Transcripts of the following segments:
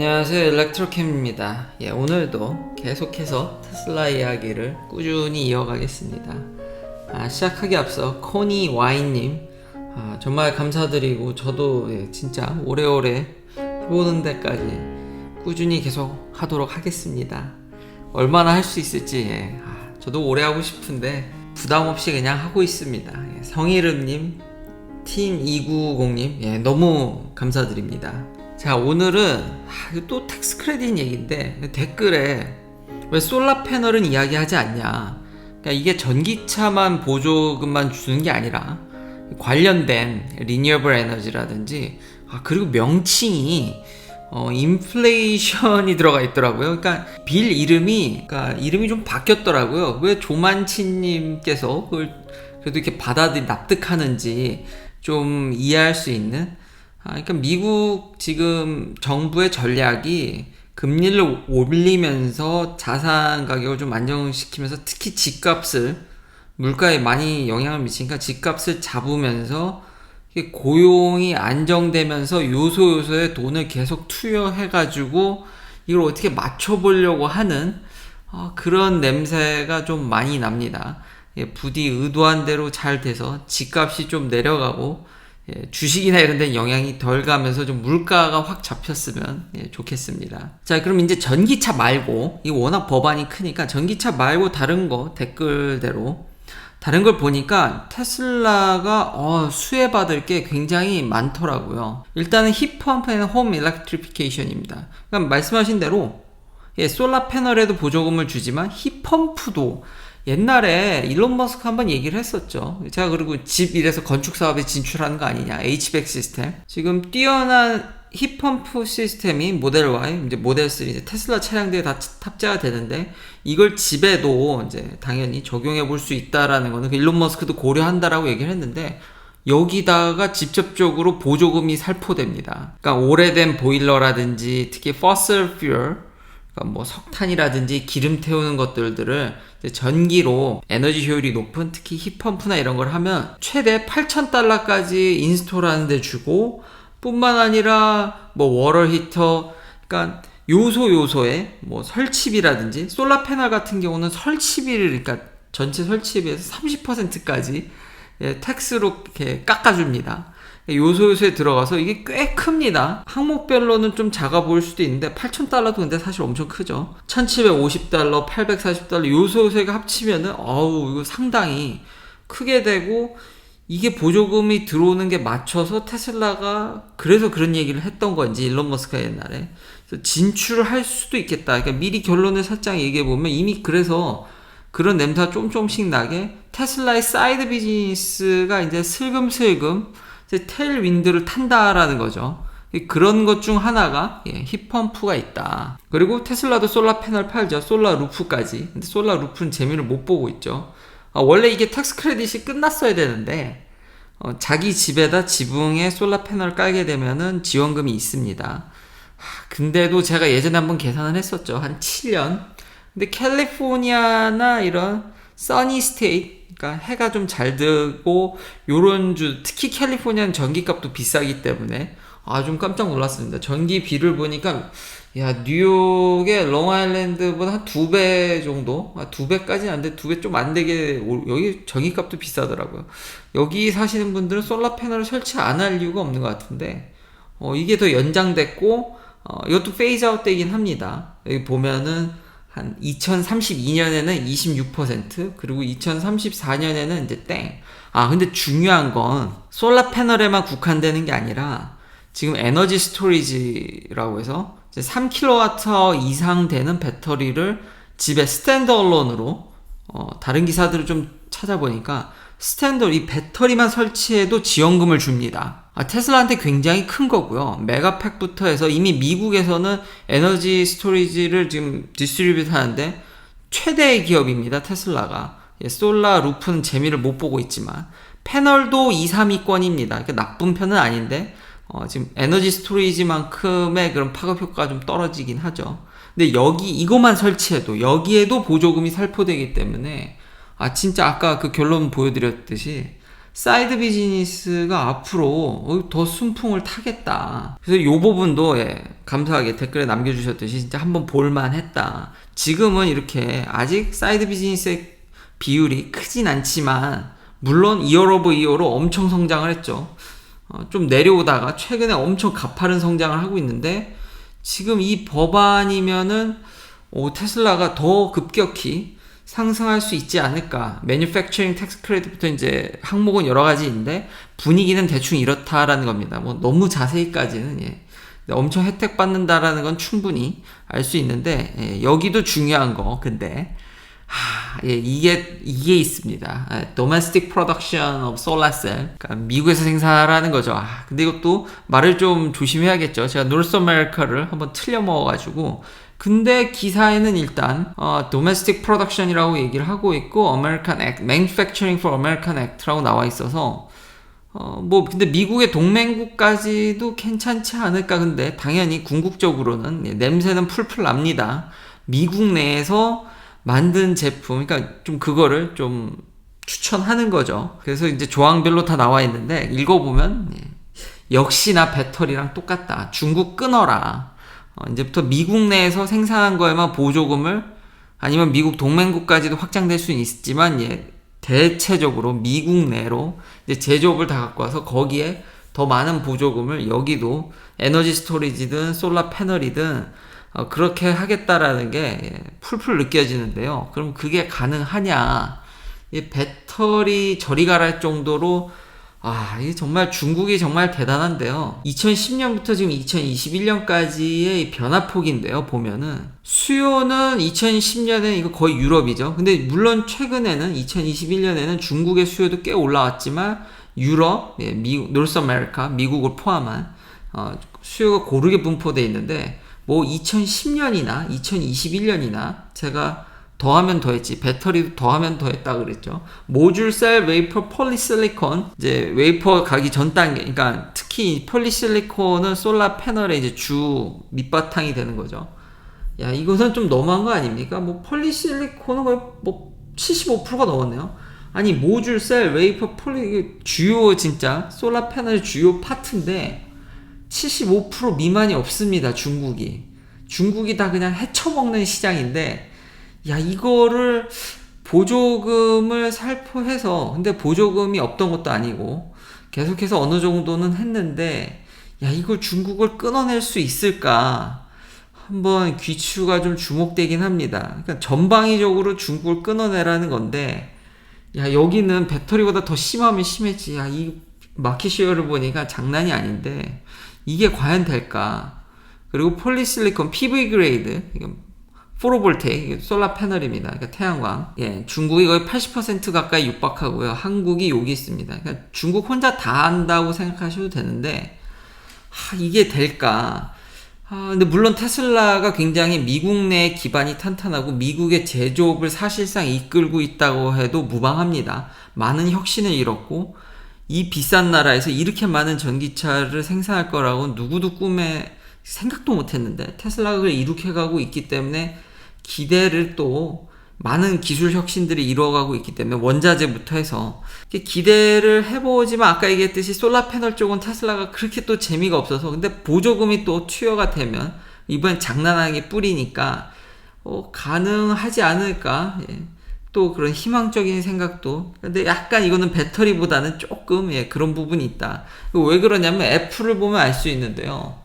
안녕하세요, 일렉트로캠입니다. 오늘도 계속해서 테슬라 이야기를 꾸준히 이어가겠습니다. 시작하기 앞서 코니 와인님 정말 감사드리고, 저도 진짜 오래오래 해보는 데까지 꾸준히 계속 하도록 하겠습니다. 얼마나 할 수 있을지 저도 오래 하고 싶은데 부담 없이 그냥 하고 있습니다. 성희름님, 팀2990님 너무 감사드립니다. 자, 오늘은 또 텍스 크레딧 얘기인데, 댓글에 왜 솔라 패널은 이야기하지 않냐, 그러니까 이게 전기차만 보조금만 주는 게 아니라 관련된 리니어블 에너지라든지, 그리고 명칭이 인플레이션이 들어가 있더라고요. 그러니까 빌 이름이 좀 바뀌었더라고요. 왜 조만치님께서 그걸 그래도 이렇게 납득하는지 좀 이해할 수 있는. 그러니까 미국 지금 정부의 전략이 금리를 올리면서 자산 가격을 좀 안정시키면서, 특히 집값을, 물가에 많이 영향을 미치니까 집값을 잡으면서 고용이 안정되면서 요소요소에 돈을 계속 투여해가지고 이걸 어떻게 맞춰보려고 하는 그런 냄새가 좀 많이 납니다. 부디 의도한 대로 잘 돼서 집값이 좀 내려가고 주식이나 이런 데는 영향이 덜 가면서 좀 물가가 확 잡혔으면 좋겠습니다. 자, 그럼 이제 전기차 말고, 이 워낙 법안이 크니까 전기차 말고 다른 거 댓글대로 다른 걸 보니까 테슬라가 수혜받을 게 굉장히 많더라고요. 일단은 힙펌프 앤 홈 일렉트리피케이션입니다. 그러니까 말씀하신 대로 솔라 패널에도 보조금을 주지만 힙펌프도, 옛날에 일론 머스크 한번 얘기를 했었죠. 제가 그리고 집 이래서 건축 사업에 진출하는 거 아니냐, HVAC 시스템. 지금 뛰어난 힙펌프 시스템이 모델 Y, 이제 모델 3, 이제 테슬라 차량들에 다 탑재가 되는데, 이걸 집에도 이제 당연히 적용해 볼 수 있다라는 거는 일론 머스크도 고려한다라고 얘기를 했는데, 여기다가 직접적으로 보조금이 살포됩니다. 그러니까 오래된 보일러라든지, 특히 fossil fuel, 뭐 석탄이라든지 기름 태우는 것들을 전기로 에너지 효율이 높은, 특히 힙펌프나 이런 걸 하면 최대 $8,000까지 인스톨하는 데 주고, 뿐만 아니라 뭐 워터 히터, 그러니까 요소에 뭐 설치비라든지, 솔라 패널 같은 경우는 설치비를, 그러니까 전체 설치비에서 30%까지 텍스로 이렇게 깎아줍니다. 요소에 들어가서 이게 꽤 큽니다. 항목별로는 좀 작아 보일 수도 있는데 $8,000도 근데 사실 엄청 크죠. $1,750, $840 요소가 합치면은 이거 상당히 크게 되고, 이게 보조금이 들어오는 게 맞춰서 테슬라가 그래서 그런 얘기를 했던 건지, 일론 머스크가 옛날에 진출을 할 수도 있겠다. 그러니까 미리 결론을 살짝 얘기해 보면, 이미 그래서 그런 냄새가 좀씩 나게 테슬라의 사이드 비즈니스가 이제 슬금슬금 테일 윈드를 탄다라는 거죠. 그런 것 중 하나가 힙펌프가 있다. 그리고 테슬라도 솔라 패널 팔죠. 솔라 루프까지. 근데 솔라 루프는 재미를 못 보고 있죠. 원래 이게 텍스 크레딧이 끝났어야 되는데, 자기 집에다 지붕에 솔라 패널 깔게 되면은 지원금이 있습니다. 근데도 제가 예전에 한번 계산을 했었죠. 한 7년. 근데 캘리포니아나 이런 써니 스테이트, 그러니까 해가 좀 잘 뜨고 요런 주, 특히 캘리포니아는 전기값도 비싸기 때문에 좀 깜짝 놀랐습니다. 전기비를 보니까 뉴욕의 롱아일랜드보다 한 2배 정도, 2배까지는 안 돼, 2배 좀 안 되게, 여기 전기값도 비싸더라고요. 여기 사시는 분들은 솔라 패널을 설치 안 할 이유가 없는 것 같은데, 이게 더 연장됐고, 이것도 페이즈 아웃 되긴 합니다. 여기 보면은 한 2032년에는 26%, 그리고 2034년에는 이제 땡. 근데 중요한 건 솔라 패널에만 국한되는 게 아니라, 지금 에너지 스토리지라고 해서 이제 3kWh 이상 되는 배터리를 집에 스탠드얼론으로, 다른 기사들을 좀 찾아보니까 이 배터리만 설치해도 지원금을 줍니다. 테슬라한테 굉장히 큰 거고요. 메가팩부터 해서 이미 미국에서는 에너지 스토리지를 지금 디스트리뷰트 하는데 최대의 기업입니다, 테슬라가. 솔라 루프는 재미를 못 보고 있지만 패널도 2, 3위권입니다. 그러니까 나쁜 편은 아닌데 지금 에너지 스토리지만큼의 그런 파급 효과가 좀 떨어지긴 하죠. 근데 이것만 설치해도, 여기에도 보조금이 살포되기 때문에 진짜 아까 그 결론 보여드렸듯이 사이드 비즈니스가 앞으로 더 순풍을 타겠다. 그래서 이 부분도 감사하게 댓글에 남겨주셨듯이 진짜 한번 볼만 했다. 지금은 이렇게 아직 사이드 비즈니스의 비율이 크진 않지만 물론 이어 오브 이어로 엄청 성장을 했죠. 좀 내려오다가 최근에 엄청 가파른 성장을 하고 있는데 지금 이 법안이면은 테슬라가 더 급격히 상승할 수 있지 않을까. 매뉴팩처링 텍스 크레딧부터 이제 항목은 여러 가지인데 분위기는 대충 이렇다라는 겁니다. 뭐 너무 자세히까지는 엄청 혜택 받는다라는 건 충분히 알 수 있는데 여기도 중요한 거 근데 이게 있습니다. Domestic Production of Solar Cell. 그러니까 미국에서 생산하는 거죠. 근데 이것도 말을 좀 조심해야겠죠. 제가 North America를 한번 틀려 먹어가지고. 근데 기사에는 일단 Domestic Production이라고 얘기를 하고 있고 American Act, Manufacturing for American Act라고 나와 있어서 근데 미국의 동맹국까지도 괜찮지 않을까. 근데 당연히 궁극적으로는 냄새는 풀풀 납니다. 미국 내에서 만든 제품, 그러니까 좀 그거를 좀 추천하는 거죠. 그래서 이제 조항별로 다 나와 있는데 읽어보면 역시나 배터리랑 똑같다. 중국 끊어라. 이제부터 미국 내에서 생산한 거에만 보조금을 아니면 미국 동맹국까지도 확장될 수는 있지만 대체적으로 미국 내로 이제 제조업을 다 갖고 와서 거기에 더 많은 보조금을 여기도 에너지 스토리지든 솔라 패널이든 그렇게 하겠다라는 게 풀풀 느껴지는데요. 그럼 그게 가능하냐? 이 배터리 저리 가랄 정도로 이게 정말 중국이 정말 대단한데요. 2010년부터 지금 2021년까지의 변화폭인데요. 보면은 수요는 2010년에 이거 거의 유럽이죠. 근데 물론 최근에는 2021년에는 중국의 수요도 꽤 올라왔지만 유럽, 미국, 노스 아메리카, 미국을 포함한 수요가 고르게 분포되어 있는데 2010년이나 2021년이나 제가 더하면 더했지 배터리도 더하면 더했다 그랬죠. 모듈 셀 웨이퍼 폴리실리콘 이제 웨이퍼 가기 전 단계, 그러니까 특히 폴리실리콘은 솔라 패널의 이제 주 밑바탕이 되는 거죠. 이것은 좀 너무한 거 아닙니까? 폴리실리콘은 거의 75%가 넘었네요. 아니 모듈 셀 웨이퍼 폴리 주요 진짜 솔라 패널의 주요 파트인데 75% 미만이 없습니다. 중국이 다 그냥 헤쳐먹는 시장인데 이거를 보조금을 살포해서 근데 보조금이 없던 것도 아니고 계속해서 어느 정도는 했는데 이걸 중국을 끊어낼 수 있을까 한번 귀추가 좀 주목되긴 합니다. 그러니까 전방위적으로 중국을 끊어내라는 건데 여기는 배터리보다 더 심하면 심했지. 이 마켓 쉐어를 보니까 장난이 아닌데 이게 과연 될까? 그리고 폴리실리콘 PV 그레이드 포로볼테이크 솔라 패널입니다. 그러니까 태양광. 중국이 거의 80% 가까이 육박하고요. 한국이 여기 있습니다. 그러니까 중국 혼자 다 한다고 생각하셔도 되는데 이게 될까? 근데 물론 테슬라가 굉장히 미국 내 기반이 탄탄하고 미국의 제조업을 사실상 이끌고 있다고 해도 무방합니다. 많은 혁신을 이뤘고 이 비싼 나라에서 이렇게 많은 전기차를 생산할 거라고 누구도 꿈에 생각도 못했는데 테슬라가 그걸 이룩해가고 있기 때문에 기대를 또 많은 기술 혁신들이 이루어가고 있기 때문에 원자재부터 해서 기대를 해보지만 아까 얘기했듯이 솔라 패널 쪽은 테슬라가 그렇게 또 재미가 없어서 근데 보조금이 또 투여가 되면 이번엔 장난하게 뿌리니까 가능하지 않을까. 또 그런 희망적인 생각도. 근데 약간 이거는 배터리보다는 조금 그런 부분이 있다. 왜 그러냐면 애플을 보면 알 수 있는데요.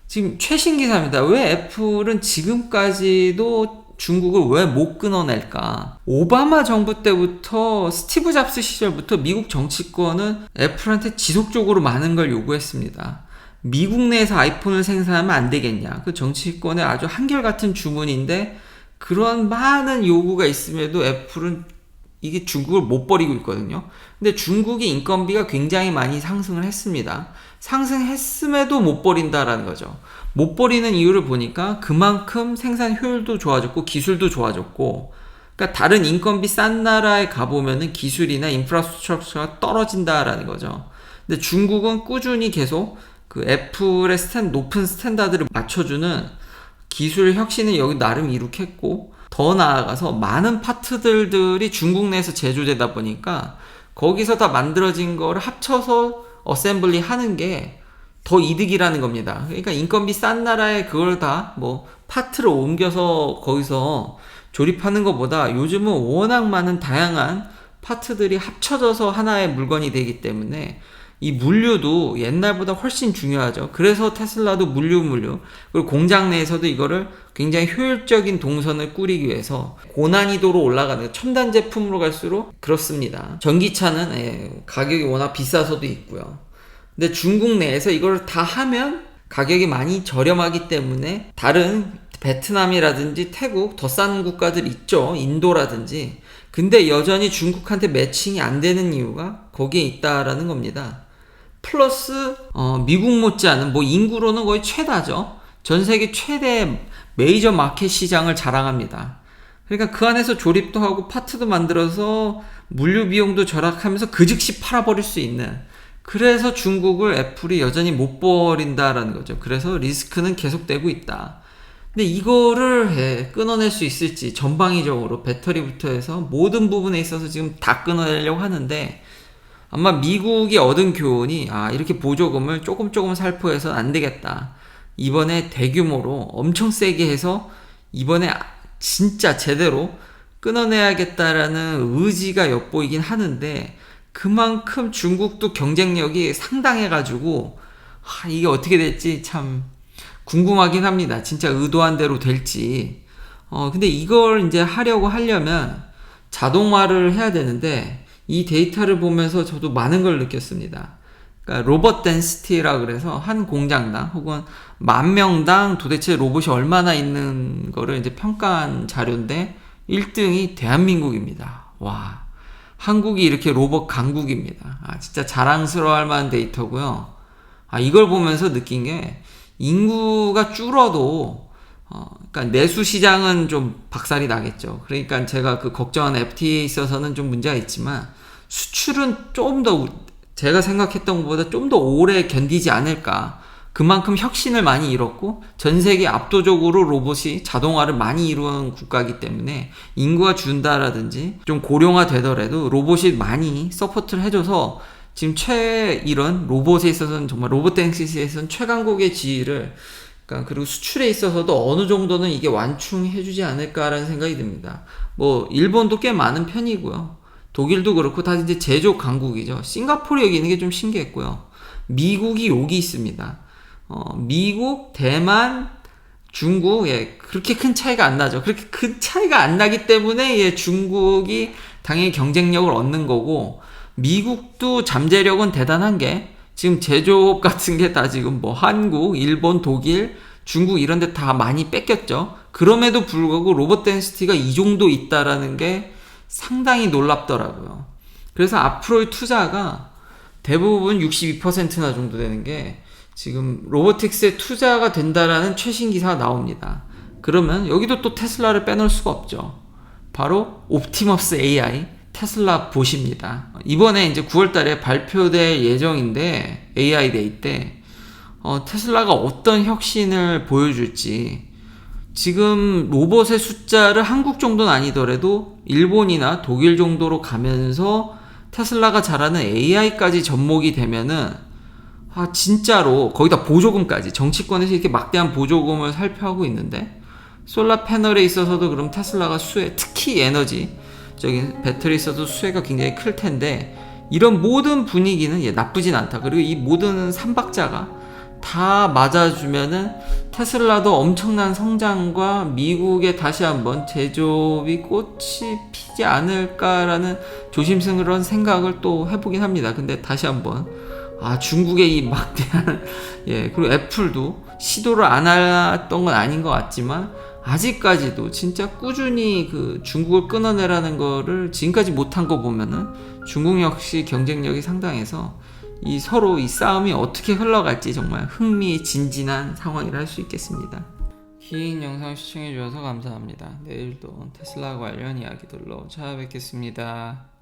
지금 최신 기사입니다. 왜 애플은 지금까지도 중국을 왜 못 끊어낼까? 오바마 정부 때부터 스티브 잡스 시절부터 미국 정치권은 애플한테 지속적으로 많은 걸 요구했습니다. 미국 내에서 아이폰을 생산하면 안 되겠냐? 그 정치권의 아주 한결같은 주문인데 그런 많은 요구가 있음에도 애플은 이게 중국을 못 버리고 있거든요. 근데 중국이 인건비가 굉장히 많이 상승을 했습니다. 상승했음에도 못 버린다라는 거죠. 못 버리는 이유를 보니까 그만큼 생산 효율도 좋아졌고 기술도 좋아졌고, 그러니까 다른 인건비 싼 나라에 가보면은 기술이나 인프라스트럭처가 떨어진다라는 거죠. 근데 중국은 꾸준히 계속 그 애플의 높은 스탠다드를 맞춰주는 기술 혁신을 여기 나름 이룩했고, 더 나아가서 많은 파트들이 중국 내에서 제조되다 보니까 거기서 다 만들어진 거를 합쳐서 어셈블리 하는 게 더 이득이라는 겁니다. 그러니까 인건비 싼 나라에 그걸 다 뭐 파트를 옮겨서 거기서 조립하는 것보다 요즘은 워낙 많은 다양한 파트들이 합쳐져서 하나의 물건이 되기 때문에 이 물류도 옛날보다 훨씬 중요하죠. 그래서 테슬라도 물류 그리고 공장 내에서도 이거를 굉장히 효율적인 동선을 꾸리기 위해서 고난이도로 올라가는 첨단 제품으로 갈수록 그렇습니다. 전기차는 가격이 워낙 비싸서도 있고요. 근데 중국 내에서 이걸 다 하면 가격이 많이 저렴하기 때문에 다른 베트남이라든지 태국 더 싼 국가들 있죠. 인도라든지. 근데 여전히 중국한테 매칭이 안 되는 이유가 거기에 있다라는 겁니다. 플러스 미국 못지않은 뭐 인구로는 거의 최다죠. 전 세계 최대 메이저 마켓 시장을 자랑합니다. 그러니까 그 안에서 조립도 하고 파트도 만들어서 물류 비용도 절약하면서 그 즉시 팔아버릴 수 있는, 그래서 중국을 애플이 여전히 못 버린다라는 거죠. 그래서 리스크는 계속되고 있다. 근데 이거를 끊어낼 수 있을지 전방위적으로 배터리부터 해서 모든 부분에 있어서 지금 다 끊어내려고 하는데, 아마 미국이 얻은 교훈이 이렇게 보조금을 조금 살포해서 안 되겠다. 이번에 대규모로 엄청 세게 해서 이번에 진짜 제대로 끊어내야겠다라는 의지가 엿보이긴 하는데, 그만큼 중국도 경쟁력이 상당해가지고 이게 어떻게 될지 참 궁금하긴 합니다. 진짜 의도한 대로 될지. 근데 이걸 이제 하려면 자동화를 해야 되는데, 이 데이터를 보면서 저도 많은 걸 느꼈습니다. 그러니까 로봇 덴시티라 그래서 한 공장당 혹은 10,000명당 도대체 로봇이 얼마나 있는 거를 이제 평가한 자료인데 1등이 대한민국입니다. 와. 한국이 이렇게 로봇 강국입니다. 진짜 자랑스러워할 만한 데이터고요. 이걸 보면서 느낀 게 인구가 줄어도 그러니까 내수 시장은 좀 박살이 나겠죠. 그러니까 제가 그 걱정한 FTA에 있어서는 좀 문제가 있지만 수출은 좀 더 제가 생각했던 것보다 좀 더 오래 견디지 않을까. 그만큼 혁신을 많이 이뤘고 전 세계 압도적으로 로봇이 자동화를 많이 이루는 국가이기 때문에 인구가 준다라든지 좀 고령화 되더라도 로봇이 많이 서포트를 해줘서 지금 이런 로봇에 있어서는 정말 로봇 땡시스에서는 최강국의 지위를, 그러니까 그리고 수출에 있어서도 어느 정도는 이게 완충해주지 않을까라는 생각이 듭니다. 뭐 일본도 꽤 많은 편이고요. 독일도 그렇고 다 이제 제조 강국이죠. 싱가포르 여기 있는 게 좀 신기했고요. 미국이 여기 있습니다. 미국, 대만, 중국, 그렇게 큰 차이가 안 나죠. 그렇게 큰 차이가 안 나기 때문에, 중국이 당연히 경쟁력을 얻는 거고, 미국도 잠재력은 대단한 게, 지금 제조업 같은 게 다 지금 뭐 한국, 일본, 독일, 중국 이런 데 다 많이 뺏겼죠. 그럼에도 불구하고 로봇 덴시티가 이 정도 있다라는 게 상당히 놀랍더라고요. 그래서 앞으로의 투자가 대부분 62%나 정도 되는 게 지금 로보틱스에 투자가 된다라는 최신 기사가 나옵니다. 그러면 여기도 또 테슬라를 빼놓을 수가 없죠. 바로 옵티머스 AI 테슬라 봇입니다. 이번에 이제 9월달에 발표될 예정인데 AI 데이 때 테슬라가 어떤 혁신을 보여줄지, 지금 로봇의 숫자를 한국 정도는 아니더라도 일본이나 독일 정도로 가면서 테슬라가 잘하는 AI까지 접목이 되면은 진짜로 거기다 보조금까지, 정치권에서 이렇게 막대한 보조금을 살펴하고 있는데 솔라 패널에 있어서도 그럼 테슬라가 특히 에너지적인 배터리에 있어서 수혜가 굉장히 클 텐데, 이런 모든 분위기는 나쁘진 않다. 그리고 이 모든 삼박자가 다 맞아주면은 테슬라도 엄청난 성장과 미국에 다시 한번 제조업이 꽃이 피지 않을까라는 조심스러운 생각을 또 해보긴 합니다. 근데 다시 한번 중국의 이 막대한 그리고 애플도 시도를 안 했던 건 아닌 것 같지만 아직까지도 진짜 꾸준히 그 중국을 끊어내라는 거를 지금까지 못한 거 보면은 중국 역시 경쟁력이 상당해서 서로 이 싸움이 어떻게 흘러갈지 정말 흥미진진한 상황이라 할 수 있겠습니다. 긴 영상 시청해주셔서 감사합니다. 내일도 테슬라 관련 이야기들로 찾아뵙겠습니다.